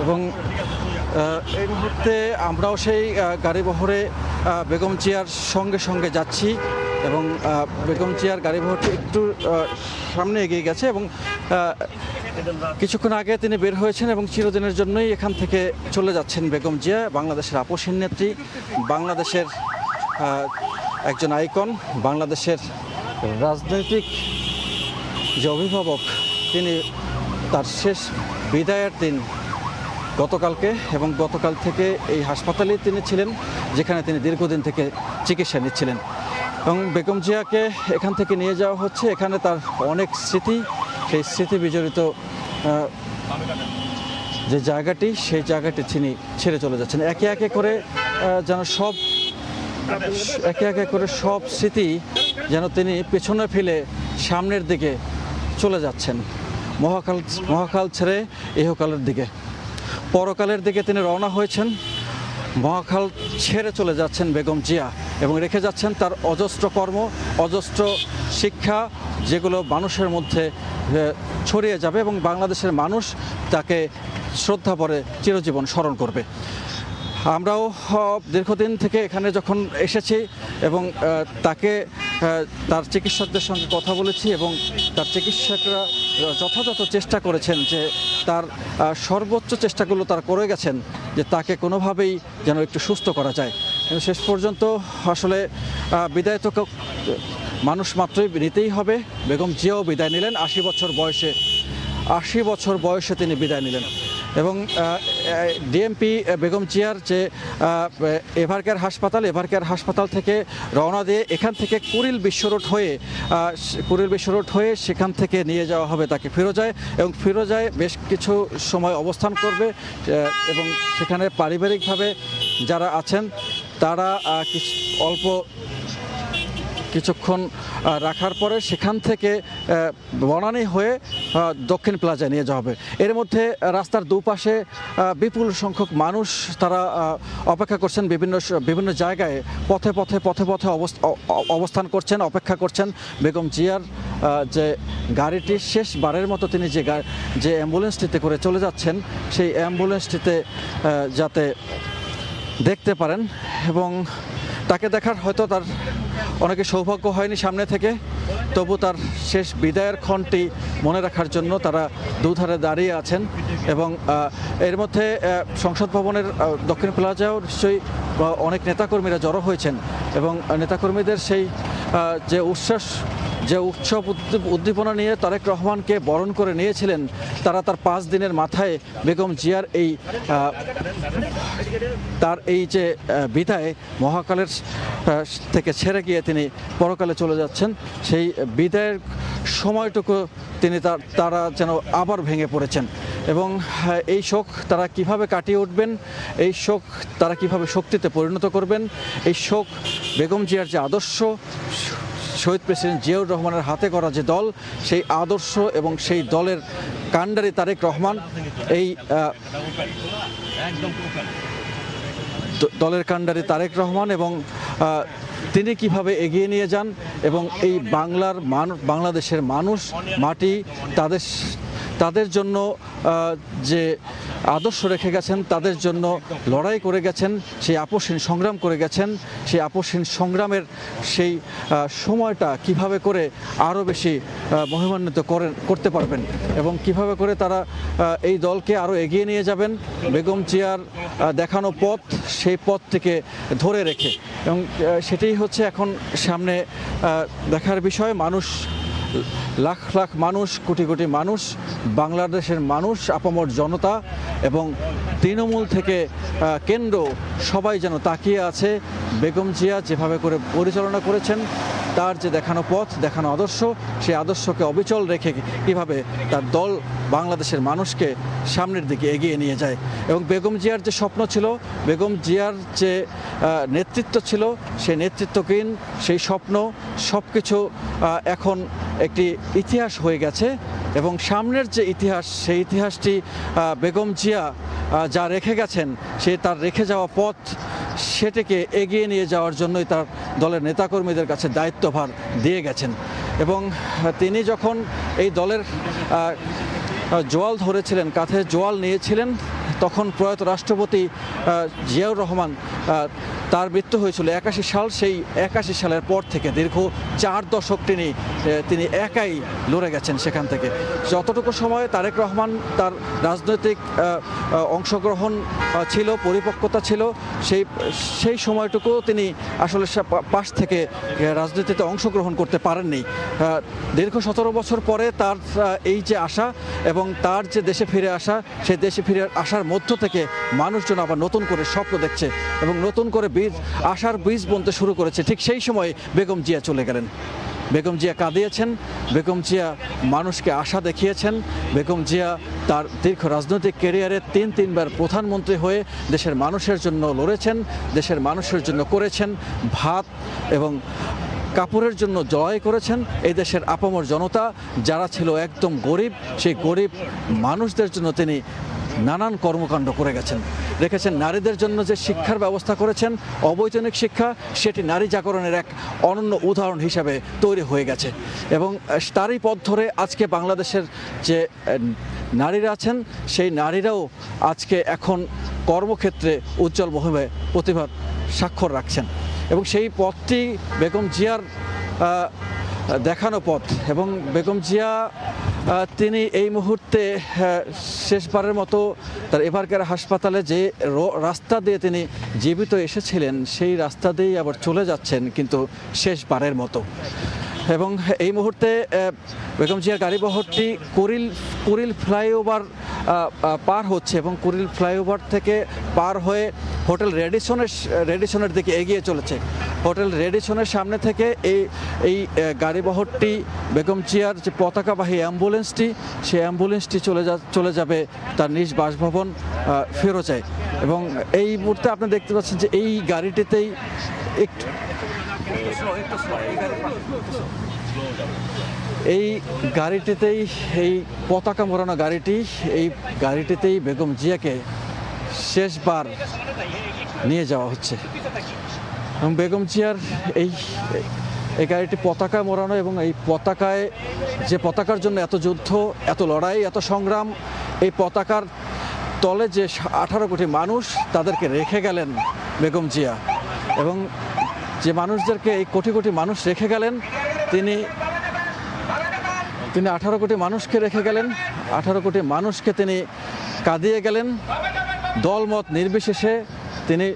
এবং এই মুহূর্তে আমরাও সেই গাড়িবহরে বেগম জিয়ার সঙ্গে সঙ্গে যাচ্ছি এবং বেগম জিয়ার গাড়িবহরটি একটু সামনে এগিয়ে গেছে এবং কিছুক্ষণ আগে তিনি বের হয়েছেন এবং চিরদিনের জন্যই এখান থেকে চলে যাচ্ছেন বেগম জিয়া, বাংলাদেশের আপসহীন নেত্রী, বাংলাদেশের একজন আইকন, বাংলাদেশের রাজনৈতিক যে অভিভাবক। তিনি তার শেষ বিদায়ের দিন গতকালকে, এবং গতকাল থেকে এই হাসপাতালেই তিনি ছিলেন, যেখানে তিনি দীর্ঘদিন থেকে চিকিৎসা নিচ্ছিলেন। এবং বেগম জিয়াকে এখান থেকে নিয়ে যাওয়া হচ্ছে। এখানে তার অনেক স্মৃতি, সেই স্মৃতি বিজড়িত যে জায়গাটি, সেই জায়গাটি তিনি ছেড়ে চলে যাচ্ছেন। একে একে করে যেন সব স্মৃতি যেন তিনি পেছনে ফেলে সামনের দিকে চলে যাচ্ছেন, মহাকাল ছেড়ে ইহকালের দিকে, পরকালের দিকে তিনি রওনা হয়েছেন। মহাকাল ছেড়ে চলে যাচ্ছেন বেগম জিয়া এবং রেখে যাচ্ছেন তার অজস্র কর্ম, অজস্র শিক্ষা, যেগুলো মানুষের মধ্যে ছড়িয়ে যাবে এবং বাংলাদেশের মানুষ তাকে শ্রদ্ধা ভরে চিরজীবন স্মরণ করবে। আমরাও দীর্ঘদিন থেকে এখানে যখন এসেছি এবং তাকে তার চিকিৎসকদের সঙ্গে কথা বলেছি এবং তার চিকিৎসকরা যথাযথ চেষ্টা করেছেন, যে তার সর্বোচ্চ চেষ্টাগুলো তারা করে গেছেন যে তাকে কোনোভাবেই যেন একটু সুস্থ করা যায়। কিন্তু শেষ পর্যন্ত আসলে বিদায় তো মানুষ মাত্রই নিতেই হবে। বেগম জিয়াও বিদায় নিলেন 80 বছর বয়সে তিনি বিদায় নিলেন। এবং ডিএমপি বেগম জিয়ার যে এভারকেয়ার হাসপাতাল থেকে রওনা দিয়ে এখান থেকে কুড়িল বিশ্ব রোড হয়ে সেখান থেকে নিয়ে যাওয়া হবে তাকে ফিরোজায়, এবং ফিরোজায় বেশ কিছু সময় অবস্থান করবে এবং সেখানে পারিবারিকভাবে যারা আছেন তারা কিছুক্ষণ রাখার পরে সেখান থেকে বনানী হয়ে দক্ষিণ প্লাজায় নিয়ে যাওয়া হবে। এর মধ্যে রাস্তার দুপাশে বিপুল সংখ্যক মানুষ তারা অপেক্ষা করছেন, বিভিন্ন জায়গায় পথে অবস্থান করছেন, অপেক্ষা করছেন বেগম জিয়ার যে গাড়িটি শেষবারের মতো তিনি যে অ্যাম্বুলেন্সটিতে করে চলে যাচ্ছেন, সেই অ্যাম্বুলেন্সটিতে যাতে দেখতে পারেন। এবং তাকে দেখার হয়তো তার অনেকে সৌভাগ্য হয়নি সামনে থেকে, তবু তার শেষ বিদায়ের ক্ষণটি মনে রাখার জন্য তারা দুধারে দাঁড়িয়ে আছেন। এবং এর মধ্যে সংসদ ভবনের দক্ষিণ প্লাজাও নিশ্চয়ই অনেক নেতাকর্মীরা জড়ো হয়েছেন এবং নেতাকর্মীদের সেই যে উৎসব উদ্দীপনা নিয়ে তারেক রহমানকে বরণ করে নিয়েছিলেন, তারা তার 5 দিনের মাথায় বেগম জিয়ার তার এই যে বিদায়, মহাকালের থেকে ছেড়ে গিয়ে তিনি পরকালে চলে যাচ্ছেন, সেই বিদায়ের সময়টুকু তারা যেন আবার ভেঙে পড়েছেন। এবং এই শোক তারা কিভাবে কাটিয়ে উঠবেন, এই শোক তারা কিভাবে শক্তিতে পরিণত করবেন, এই শোক বেগম জিয়ার যে আদর্শ, শহীদ প্রেসিডেন্ট জিয়াউর রহমানের হাতে করা যে দল, সেই আদর্শ এবং সেই দলের কাণ্ডারি তারেক রহমান, এই দলের কাণ্ডারি তারেক রহমান এবং তিনি কিভাবে এগিয়ে নিয়ে যান এবং এই বাংলাদেশের মানুষ, মাটি, তাদের জন্য যে আদর্শ রেখে গেছেন, তাদের জন্য লড়াই করে গেছেন, সেই আপসহীন সংগ্রাম করে গেছেন, সেই আপসহীন সংগ্রামের সেই সময়টা কিভাবে করে আরও বেশি মহিমান্বিত করতে পারবেন এবং কিভাবে করে তারা এই দলকে আরও এগিয়ে নিয়ে যাবেন বেগম জিয়ার দেখানো পথ, সেই পথ থেকে ধরে রেখে। এবং সেটাই হচ্ছে এখন সামনে দেখার বিষয়। লাখ লাখ মানুষ, কোটি কোটি মানুষ, বাংলাদেশের মানুষ, আপামর জনতা এবং তৃণমূল থেকে কেন্দ্র সবাই যেন তাকিয়ে আছে বেগম জিয়া যেভাবে করে পরিচালনা করেছেন, তার যে দেখানো পথ, দেখানো আদর্শ, সেই আদর্শকে অবিচল রেখে কিভাবে তার দল বাংলাদেশের মানুষকে সামনের দিকে এগিয়ে নিয়ে যায়। এবং বেগম জিয়ার যে স্বপ্ন ছিল, বেগম জিয়ার যে নেতৃত্ব ছিল, সেই নেতৃত্বহীন সেই স্বপ্ন সব কিছু এখন একটি ইতিহাস হয়ে গেছে। এবং সামনের যে ইতিহাস, সেই ইতিহাসটি বেগম জিয়া যা রেখে গেছেন, তার রেখে যাওয়া পথ, সেটাকে এগিয়ে নিয়ে যাওয়ার জন্যই তার দলের নেতাকর্মীদের কাছে দায়িত্বভার দিয়ে গেছেন। এবং তিনি যখন এই দলের জোয়াল ধরেছিলেন, কাঁধে জোয়াল নিয়েছিলেন, তখন প্রয়াত রাষ্ট্রপতি জিয়াউর রহমান তার মৃত্যু হয়েছিল 81 সাল। সেই 81 সালের পর থেকে দীর্ঘ 4 দশক তিনি একাই লড়ে গেছেন সেখান থেকে। যতটুকু সময় তারেক রহমান তার রাজনৈতিক অংশগ্রহণ ছিল, পরিপক্কতা ছিল, সেই সময়টুকু তিনি আসলে পাশ থেকে রাজনীতিতে অংশগ্রহণ করতে পারেননি। দীর্ঘ 17 বছর পরে তার এই যে আশা এবং তার যে দেশে ফিরে আসা, সেই দেশে ফিরে আসার মধ্য থেকে মানুষজন আবার নতুন করে স্বপ্ন দেখছে এবং নতুন করে আশার বীজ বুনতে শুরু করেছে। ঠিক সেই সময় বেগম জিয়া চলে গেলেন। বেগম জিয়া কাঁদিয়েছেন, বেগম জিয়া মানুষকে আশা দেখিয়েছেন। বেগম জিয়া তার দীর্ঘ রাজনৈতিক ক্যারিয়ারে তিনবার প্রধানমন্ত্রী হয়ে দেশের মানুষের জন্য লড়েছেন, দেশের মানুষের জন্য করেছেন ভাত এবং কাপড়ের জন্য জয় করেছেন। এই দেশের আপামর জনতা যারা ছিল একদম গরিব, সেই গরিব মানুষদের জন্য তিনি নানান কর্মকাণ্ড করে রেখেছেন। নারীদের জন্য যে শিক্ষার ব্যবস্থা করেছেন, অবৈতনিক শিক্ষা, সেটি নারী জাগরণের এক অনন্য উদাহরণ হিসাবে তৈরি হয়ে গেছে এবং তারই পথ ধরে আজকে বাংলাদেশের যে নারীরা আছেন, সেই নারীরাও আজকে এখন কর্মক্ষেত্রে উজ্জ্বল মহিমায় প্রতিভার স্বাক্ষর রাখছেন এবং সেই পথটি বেগম জিয়ার দেখানো পথ। এবং বেগম জিয়া তিনি এই মুহূর্তে শেষবারের মতো তার এভারকেয়ার হাসপাতালে যে রাস্তা দিয়ে তিনি জীবিত এসেছিলেন, সেই রাস্তা দিয়েই আবার চলে যাচ্ছেন, কিন্তু শেষবারের মতো। এবং এই মুহূর্তে বেগম জিয়ার গাড়িবহরটি কুড়িল ফ্লাইওভার পার হচ্ছে এবং কুড়িল ফ্লাইওভার থেকে পার হয়ে হোটেল রেডিসনের দিকে এগিয়ে চলেছে। হোটেল রেডিসনের সামনে থেকে এই গাড়িবহরটি বেগম জিয়ার যে পতাকাবাহী অ্যাম্বুলেন্সটি, সেই অ্যাম্বুলেন্সটি চলে যাবে তার নিজ বাসভবন ফিরোজায়। এবং এই মুহূর্তে আপনি দেখতে পাচ্ছেন যে এই গাড়িটিতেই এই পতাকা মোড়ানো এই গাড়িটিতেই বেগম জিয়াকে শেষবার নিয়ে যাওয়া হচ্ছে। এবং বেগম জিয়ার এই গাড়িটি পতাকা মোড়ানো এবং এই পতাকার জন্য এত যুদ্ধ, এত লড়াই, এত সংগ্রাম, এই পতাকার তলে যে 18 কোটি মানুষ, তাদেরকে রেখে গেলেন বেগম জিয়া। এবং যে মানুষদেরকে এই কোটি কোটি মানুষ রেখে গেলেন, তিনি 18 কোটি মানুষকে রেখে গেলেন। 18 কোটি মানুষকে তিনি কাঁদিয়ে গেলেন। দলমত নির্বিশেষে তিনি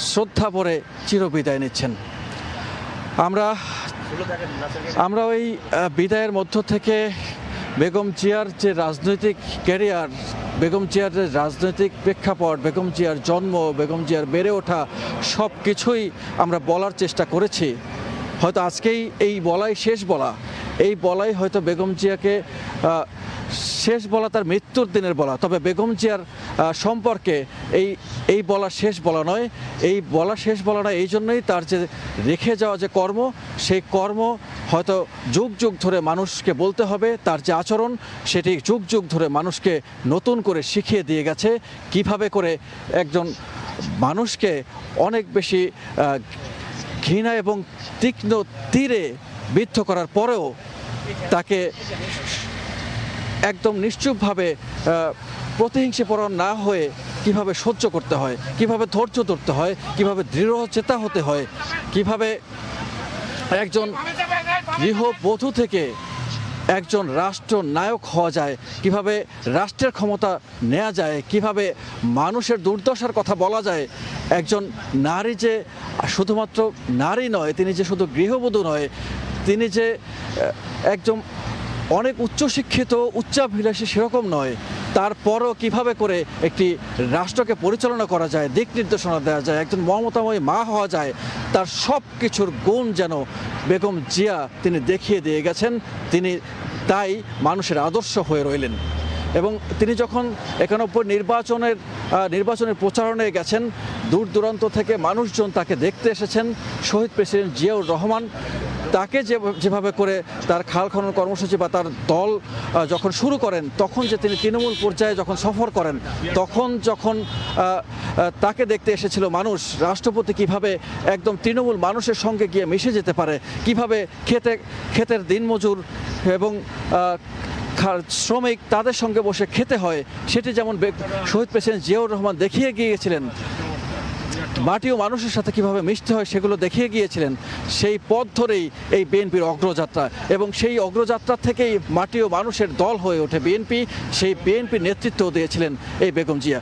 শ্রদ্ধা ভরে চিরবিদায় নিচ্ছেন। আমরা ওই বিদায়ের মধ্য থেকে বেগম জিয়ার যে রাজনৈতিক ক্যারিয়ার, বেগম জিয়ার যে রাজনৈতিক প্রেক্ষাপট, বেগম জিয়ার জন্ম, বেগম জিয়ার বেড়ে ওঠা, সব কিছুই আমরা বলার চেষ্টা করেছি। হয়তো আজকেই এই বলাই হয়তো বেগম জিয়াকে শেষ বলা, তার মৃত্যুর দিনের বলা। তবে বেগম জিয়ার সম্পর্কে এই বলা শেষ বলা নয়। এই জন্যই তার যে রেখে যাওয়া যে কর্ম, সেই কর্ম হয়তো যুগ যুগ ধরে মানুষকে বলতে হবে। তার যে আচরণ, সেটি যুগ যুগ ধরে মানুষকে নতুন করে শিখিয়ে দিয়ে গেছে কিভাবে করে একজন মানুষকে অনেক বেশি ঘৃণা এবং তীক্ষ্ণ তীরে বিদ্ধ করার পরেও তাকে একদম নিশ্চুপভাবে প্রতিহিংসাপরায়ণ না হয়ে কিভাবে সহ্য করতে হয়, কিভাবে ধৈর্য ধরতে হয়, কিভাবে দৃঢ়চেতা হতে হয়, কিভাবে একজন গৃহবধূ থেকে একজন রাষ্ট্রনায়ক হওয়া যায়, কিভাবে রাষ্ট্রের ক্ষমতা নেওয়া যায়, কিভাবে মানুষের দুর্দশার কথা বলা যায়। একজন নারী যে শুধুমাত্র নারী নয়, তিনি যে শুধু গৃহবধূ নয়, তিনি যে একজন অনেক উচ্চশিক্ষিত, উচ্চাভিলাষী সেরকম নয়। তারপরও কিভাবে করে একটি রাষ্ট্রকে পরিচালনা করা যায়, দিক নির্দেশনা দেওয়া যায়, একজন মমতাময়ী মা হওয়া যায়, তার সব কিছুর গুণ যেন বেগম জিয়া তিনি দেখিয়ে দিয়ে গেছেন। তিনি তাই মানুষের আদর্শ হয়ে রইলেন। এবং তিনি যখন 91 নির্বাচনের প্রচারণায় গেছেন, দূর দূরান্ত থেকে মানুষজন তাকে দেখতে এসেছেন। শহীদ প্রেসিডেন্ট জিয়াউর রহমান তাকে যেভাবে করে তার খাল খনন কর্মসূচি বা তার দল যখন শুরু করেন, তখন যে তিনি তৃণমূল পর্যায়ে যখন সফর করেন, তখন যখন তাকে দেখতে এসেছিল মানুষ, রাষ্ট্রপতি কিভাবে একদম তৃণমূল মানুষের সঙ্গে গিয়ে মিশে যেতে পারে, কিভাবে ক্ষেতের দিনমজুর এবং শ্রমিক তাদের সঙ্গে বসে খেতে হয়, সেটি যেমন শহীদ প্রেসিডেন্ট জিয়াউর রহমান দেখিয়ে গিয়েছিলেন, মাটি ও মানুষের সাথে কিভাবে মিশতে হয় সেগুলো দেখিয়ে গিয়েছিলেন। সেই পথ ধরেই এই বিএনপির অগ্রযাত্রা, এবং সেই অগ্রযাত্রা থেকেই মাটি ও মানুষের দল হয়ে ওঠে বিএনপি। সেই বিএনপির নেতৃত্ব দিয়েছিলেন এই বেগম জিয়া।